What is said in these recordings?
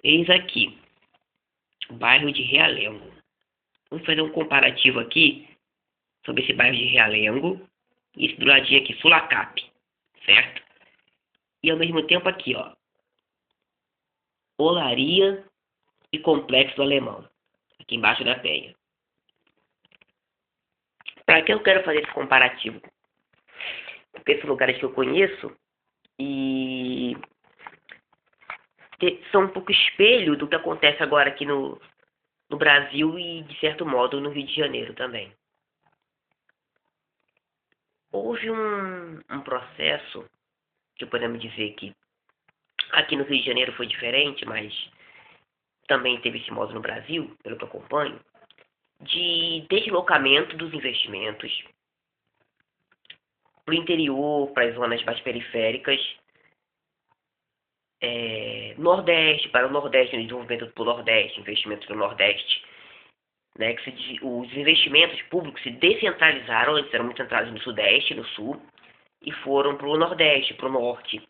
Eis aqui, bairro de Realengo. Vamos fazer um comparativo aqui sobre esse bairro de Realengo e esse do ladinho aqui, Sulacap, certo? E ao mesmo tempo aqui, ó, Olaria e Complexo do Alemão, aqui embaixo da Penha. Para que eu quero fazer esse comparativo? Porque esses lugares que eu conheço e são um pouco espelho do que acontece agora aqui no Brasil e, de certo modo, no Rio de Janeiro também. Houve um processo, que podemos dizer que aqui no Rio de Janeiro foi diferente, mas também teve esse modo no Brasil, pelo que eu acompanho, de deslocamento dos investimentos para o interior, para as zonas mais periféricas, Nordeste, para o Nordeste, no desenvolvimento do Nordeste, investimentos no Nordeste, né, que os investimentos públicos se descentralizaram, antes eram muito centralizados no Sudeste, no Sul, e foram para o Nordeste, para o Norte.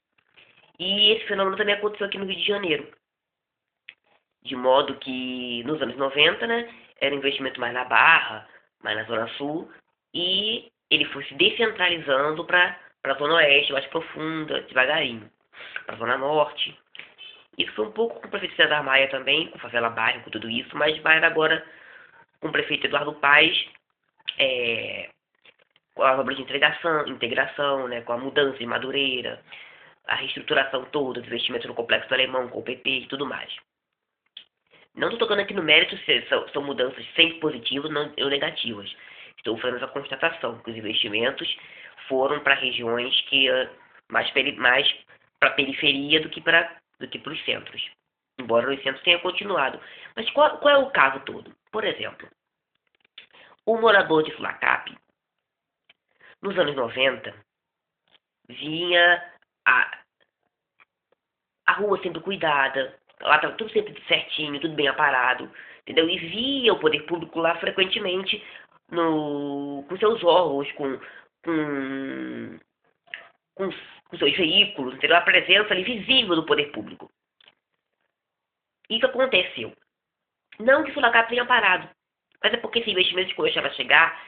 E esse fenômeno também aconteceu aqui no Rio de Janeiro. De modo que, nos anos 90, né, era um investimento mais na Barra, mais na Zona Sul, e ele foi se descentralizando para a Zona Oeste, mais profunda, devagarinho, para a Zona Norte. Isso foi um pouco com o prefeito César Maia também, com Favela Bairro, com tudo isso, mas mais agora com o prefeito Eduardo Paes, com a obra de integração, né, com a mudança de Madureira, a reestruturação toda, os investimentos no Complexo do Alemão, com o PP e tudo mais. Não estou tocando aqui no mérito se são mudanças sempre positivas ou negativas. Estou fazendo essa constatação, que os investimentos foram para regiões que mais para a periferia do que para os centros. Embora os centros tenham continuado. Mas qual é o caso todo? Por exemplo, o morador de Sulacap, nos anos 90, vinha a rua sempre cuidada, lá estava tudo sempre certinho, tudo bem aparado, entendeu? E via o poder público lá frequentemente com seus órgãos, com seus veículos, entendeu? A presença ali visível do poder público. E o que aconteceu? Não que Sulacap tenha parado, mas é porque esses investimentos começaram a chegar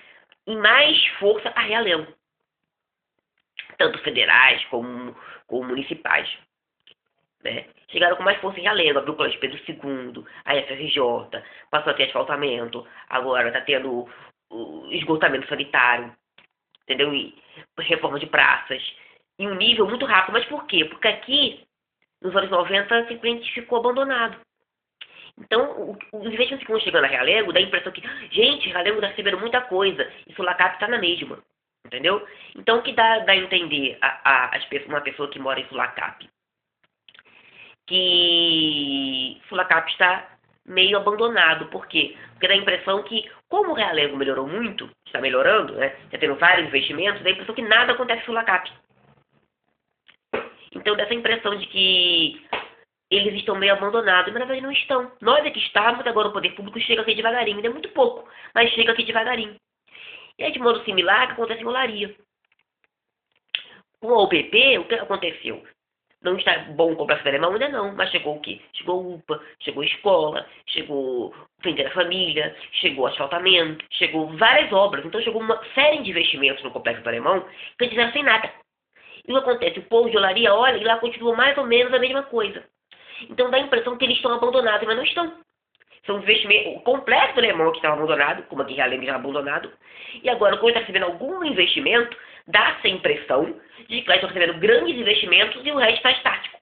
em mais força a Realengo, tanto federais como municipais. Né? Chegaram com mais força em Realengo, abriu o Colégio Pedro II, a FRJ, passou a ter asfaltamento, agora está tendo o esgotamento sanitário, entendeu? E reforma de praças, em um nível muito rápido. Mas por quê? Porque aqui, nos anos 90, simplesmente ficou abandonado. Então, os investimentos que vão chegando a Realengo, dá a impressão que, gente, Realengo está recebendo muita coisa, e Sulacap está na mesma, entendeu? Então, o que dá a entender uma pessoa que mora em Sulacap? Que Sulacap está meio abandonado. Por quê? Porque dá a impressão que, como o Realengo melhorou muito, está melhorando, né? Está tendo vários investimentos, dá a impressão que nada acontece em Sulacap. Então dá essa impressão de que eles estão meio abandonados, mas na verdade não estão. Nós é que estamos, agora o poder público chega aqui devagarinho, ainda é muito pouco, mas chega aqui devagarinho. E é de modo similar que acontece em Olaria. Com a UPP, o que aconteceu? Não está bom o complexo do Alemão ainda não, mas chegou o quê? Chegou UPA, chegou escola, chegou frente da família, chegou asfaltamento, chegou várias obras. Então chegou uma série de investimentos no complexo do Alemão que eles fizeram sem nada. E o que acontece? O povo de Olaria olha e lá continua mais ou menos a mesma coisa. Então dá a impressão que eles estão abandonados, mas não estão. São investimentos, o complexo do Alemão que estava abandonado, como aqui Realengo já abandonado, e agora quando está recebendo algum investimento, dá-se a impressão de que lá estão recebendo grandes investimentos e o resto está estático.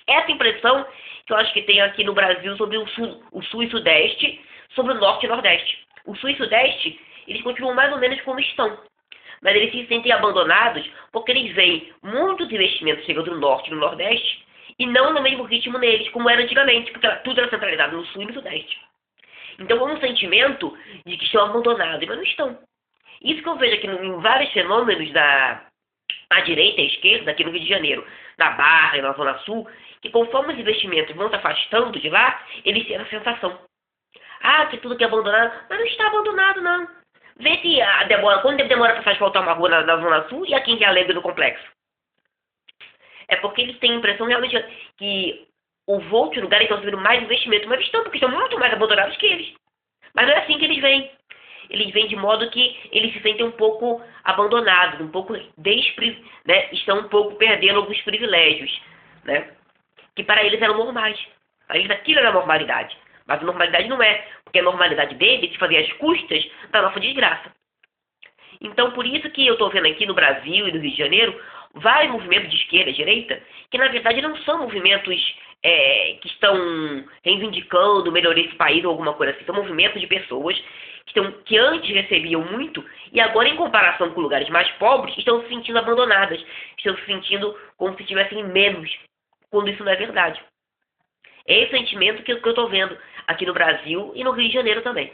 Essa impressão que eu acho que tem aqui no Brasil sobre o Sul e Sudeste, sobre o Norte e Nordeste. O Sul e Sudeste, eles continuam mais ou menos como estão, mas eles se sentem abandonados porque eles veem muitos investimentos chegando no Norte e no Nordeste e não no mesmo ritmo neles, como era antigamente, porque tudo era centralizado no Sul e no Sudeste. Então há um sentimento de que estão abandonados, mas não estão. Isso que eu vejo aqui em vários fenômenos da direita e esquerda, aqui no Rio de Janeiro, na Barra e na Zona Sul, que conforme os investimentos vão se afastando de lá, eles têm a sensação. Que tudo que é abandonado, mas não está abandonado, não. Vê se quanto tempo demora para asfaltar uma rua na Zona Sul e aqui em Realengo no complexo. É porque eles têm a impressão realmente que os outros lugares estão recebendo mais investimento, mas estão, porque estão muito mais abandonados que eles. Mas não é assim que eles vêm. Eles vêm de modo que eles se sentem um pouco abandonados, um pouco né? Estão um pouco perdendo alguns privilégios, né? Que para eles eram normais. Para eles aquilo era normalidade. Mas a normalidade não é, porque a normalidade deles se fazia às custas da nossa desgraça. Então, por isso que eu estou vendo aqui no Brasil e no Rio de Janeiro vários movimentos de esquerda e direita que, na verdade, não são movimentos que estão reivindicando melhorar esse país ou alguma coisa assim. São movimentos de pessoas que antes recebiam muito e agora, em comparação com lugares mais pobres, estão se sentindo abandonadas. Estão se sentindo como se tivessem menos, quando isso não é verdade. É esse sentimento que eu estou vendo aqui no Brasil e no Rio de Janeiro também.